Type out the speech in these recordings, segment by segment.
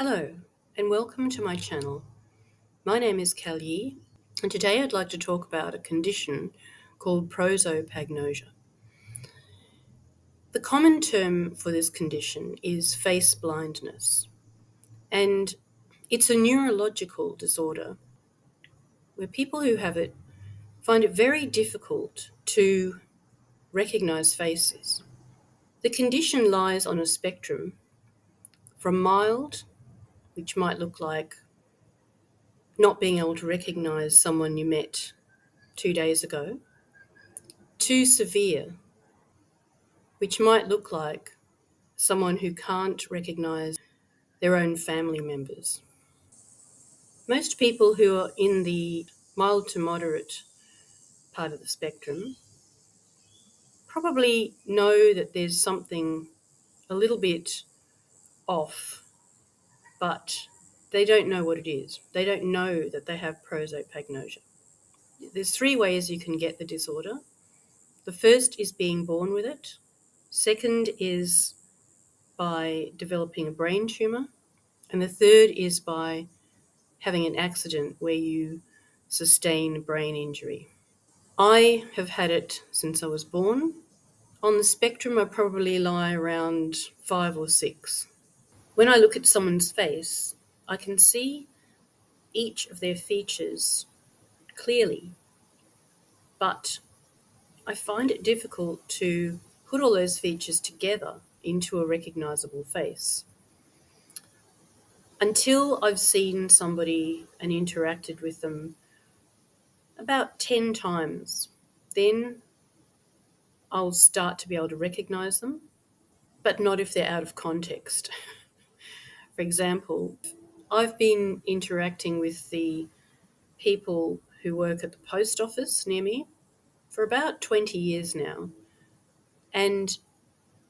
Hello, and welcome to my channel. My name is Kalyi, and today I'd like to talk about a condition called prosopagnosia. The common term for this condition is face blindness, and it's a neurological disorder where people who have it find it very difficult to recognize faces. The condition lies on a spectrum from mild, which might look like not being able to recognize someone you met 2 days ago, too severe, which might look like someone who can't recognise their own family members. Most people who are in the mild to moderate part of the spectrum probably know that there's something a little bit off, but they don't know what it is. They don't know that they have prosopagnosia. There's 3 ways you can get the disorder. The first is being born with it. Second is by developing a brain tumour. And the third is by having an accident where you sustain brain injury. I have had it since I was born. On the spectrum, I probably lie around 5 or 6. When I look at someone's face, I can see each of their features clearly, but I find it difficult to put all those features together into a recognisable face. Until I've seen somebody and interacted with them about 10 times, then I'll start to be able to recognise them, but not if they're out of context. For example, I've been interacting with the people who work at the post office near me for about 20 years now, and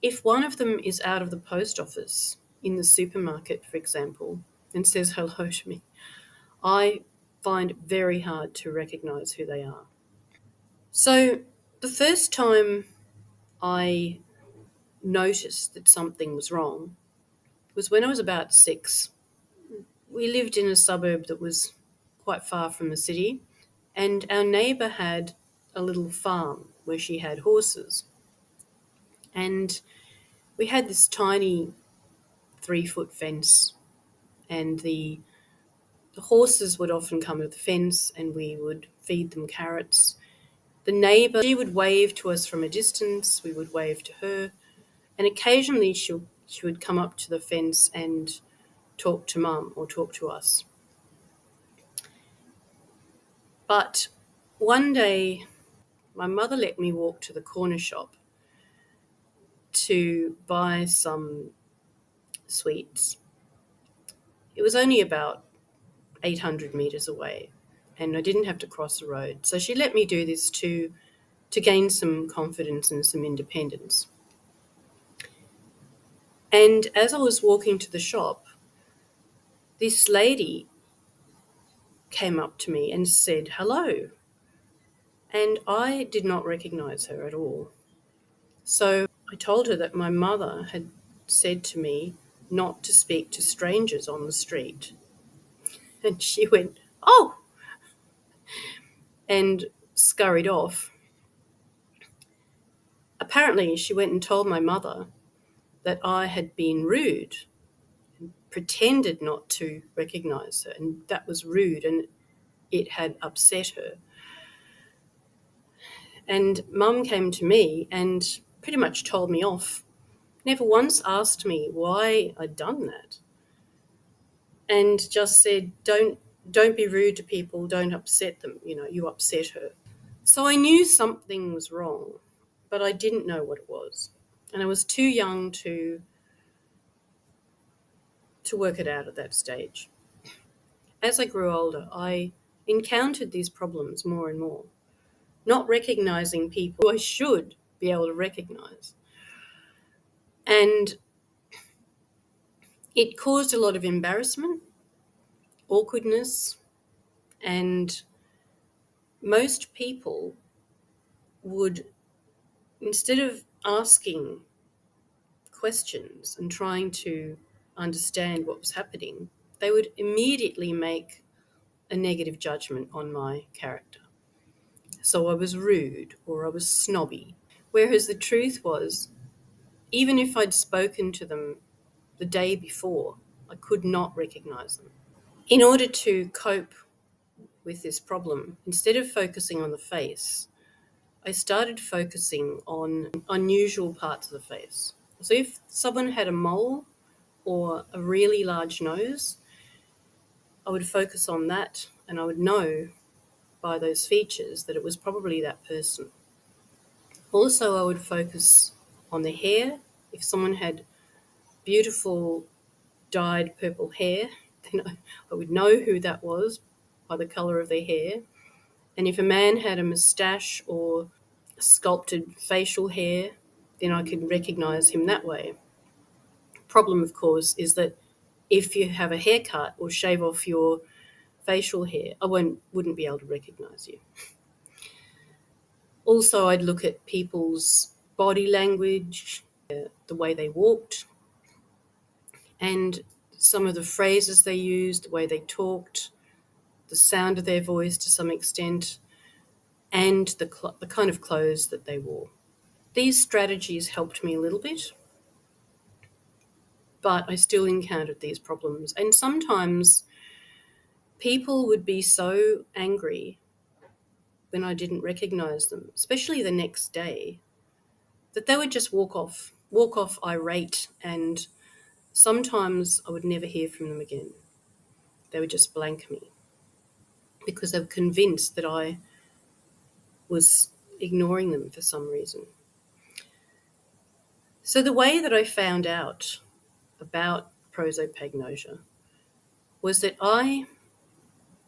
if one of them is out of the post office in the supermarket, for example, and says hello to me, I find it very hard to recognise who they are. So the first time I noticed that something was wrong was when I was about 6. We lived in a suburb that was quite far from the city, and our neighbour had a little farm where she had horses. And we had this tiny 3-foot fence, and the horses would often come to the fence and we would feed them carrots. The neighbour, she would wave to us from a distance, we would wave to her, and occasionally she would come up to the fence and talk to Mum or talk to us. But one day my mother let me walk to the corner shop to buy some sweets. It was only about 800 metres away and I didn't have to cross the road. So she let me do this to gain some confidence and some independence. And as I was walking to the shop, this lady came up to me and said hello. And I did not recognise her at all. So I told her that my mother had said to me not to speak to strangers on the street. And she went, "Oh," and scurried off. Apparently, she went and told my mother that I had been rude and pretended not to recognise her, and that was rude and it had upset her. And Mum came to me and pretty much told me off, never once asked me why I'd done that, and just said, don't be rude to people, don't upset them, you upset her. So I knew something was wrong, but I didn't know what it was. And I was too young to work it out at that stage. As I grew older, I encountered these problems more and more, not recognizing people who I should be able to recognize. And it caused a lot of embarrassment, awkwardness, and most people would, instead of asking questions and trying to understand what was happening, they would immediately make a negative judgment on my character. So I was rude or I was snobby. Whereas the truth was, even if I'd spoken to them the day before, I could not recognize them. In order to cope with this problem, instead of focusing on the face, I started focusing on unusual parts of the face. So if someone had a mole or a really large nose, I would focus on that and I would know by those features that it was probably that person. Also, I would focus on the hair. If someone had beautiful dyed purple hair, then I would know who that was by the colour of their hair. And if a man had a moustache or sculpted facial hair, then I could recognise him that way. Problem, of course, is that if you have a haircut or shave off your facial hair, I wouldn't be able to recognise you. Also, I'd look at people's body language, the way they walked, and some of the phrases they used, the way they talked, the sound of their voice to some extent, and the kind of clothes that they wore. These strategies helped me a little bit, but I still encountered these problems. And sometimes people would be so angry when I didn't recognise them, especially the next day, that they would just walk off irate, and sometimes I would never hear from them again. They would just blank me because they were convinced that I was ignoring them for some reason. So the way that I found out about prosopagnosia was that I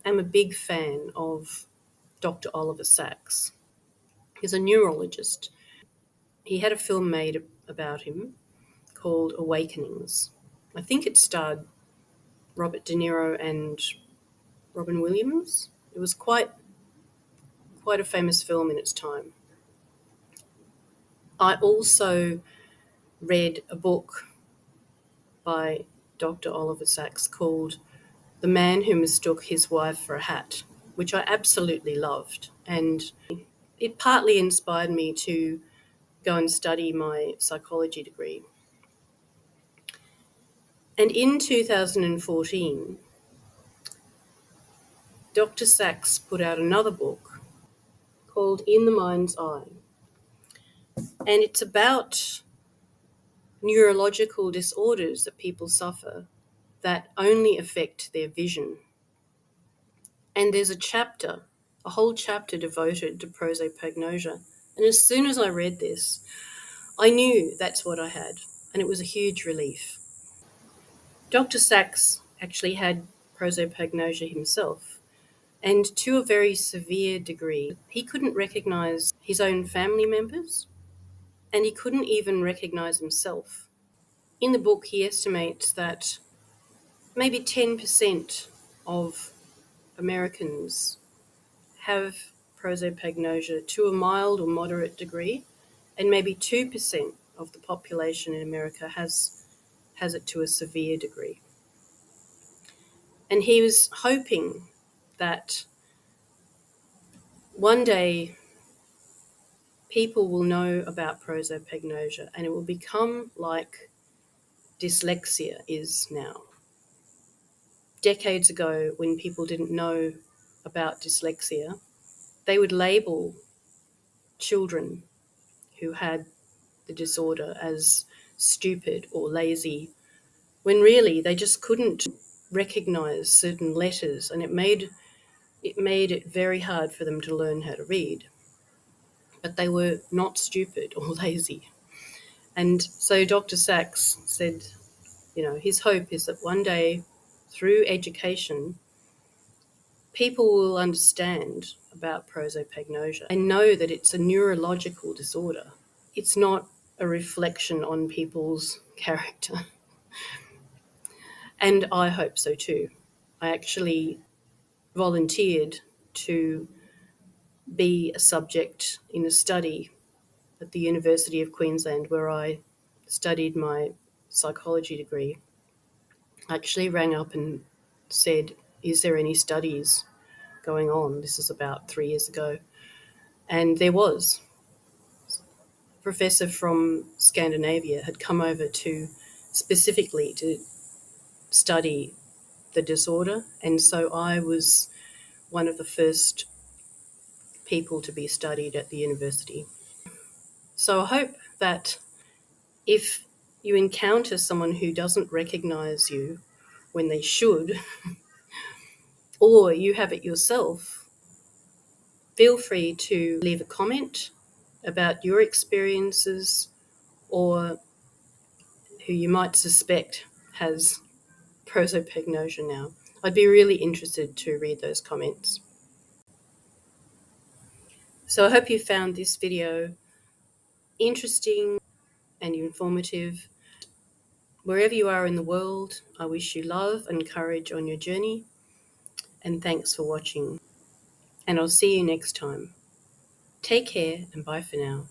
am a big fan of Dr. Oliver Sacks. He's a neurologist. He had a film made about him called Awakenings. I think it starred Robert De Niro and Robin Williams. It was quite a famous film in its time. I also read a book by Dr. Oliver Sacks called The Man Who Mistook His Wife for a Hat, which I absolutely loved. And it partly inspired me to go and study my psychology degree. And in 2014, Dr. Sacks put out another book called In the Mind's Eye. And it's about neurological disorders that people suffer that only affect their vision. And there's a whole chapter devoted to prosopagnosia. And as soon as I read this, I knew that's what I had, and it was a huge relief. Dr. Sacks actually had prosopagnosia himself, and to a very severe degree. He couldn't recognise his own family members, and he couldn't even recognise himself. In the book, he estimates that maybe 10% of Americans have prosopagnosia to a mild or moderate degree, and maybe 2% of the population in America has it to a severe degree. And he was hoping that one day people will know about prosopagnosia and it will become like dyslexia is now. Decades ago, when people didn't know about dyslexia, they would label children who had the disorder as stupid or lazy, when really they just couldn't recognise certain letters, and it made it very hard for them to learn how to read. But they were not stupid or lazy. And so Dr. Sacks said, his hope is that one day, through education, people will understand about prosopagnosia and know that it's a neurological disorder. It's not a reflection on people's character. And I hope so too. I actually volunteered to be a subject in a study at the University of Queensland where I studied my psychology degree. actually rang up and said, is there any studies going on? This is about 3 years ago. And there was. A professor from Scandinavia had come over to specifically to study the disorder. And so I was one of the first people to be studied at the university. So I hope that if you encounter someone who doesn't recognize you when they should, or you have it yourself, feel free to leave a comment about your experiences or who you might suspect has prosopagnosia now. I'd be really interested to read those comments. So I hope you found this video interesting and informative. Wherever you are in the world, I wish you love and courage on your journey, and thanks for watching. And I'll see you next time. Take care and bye for now.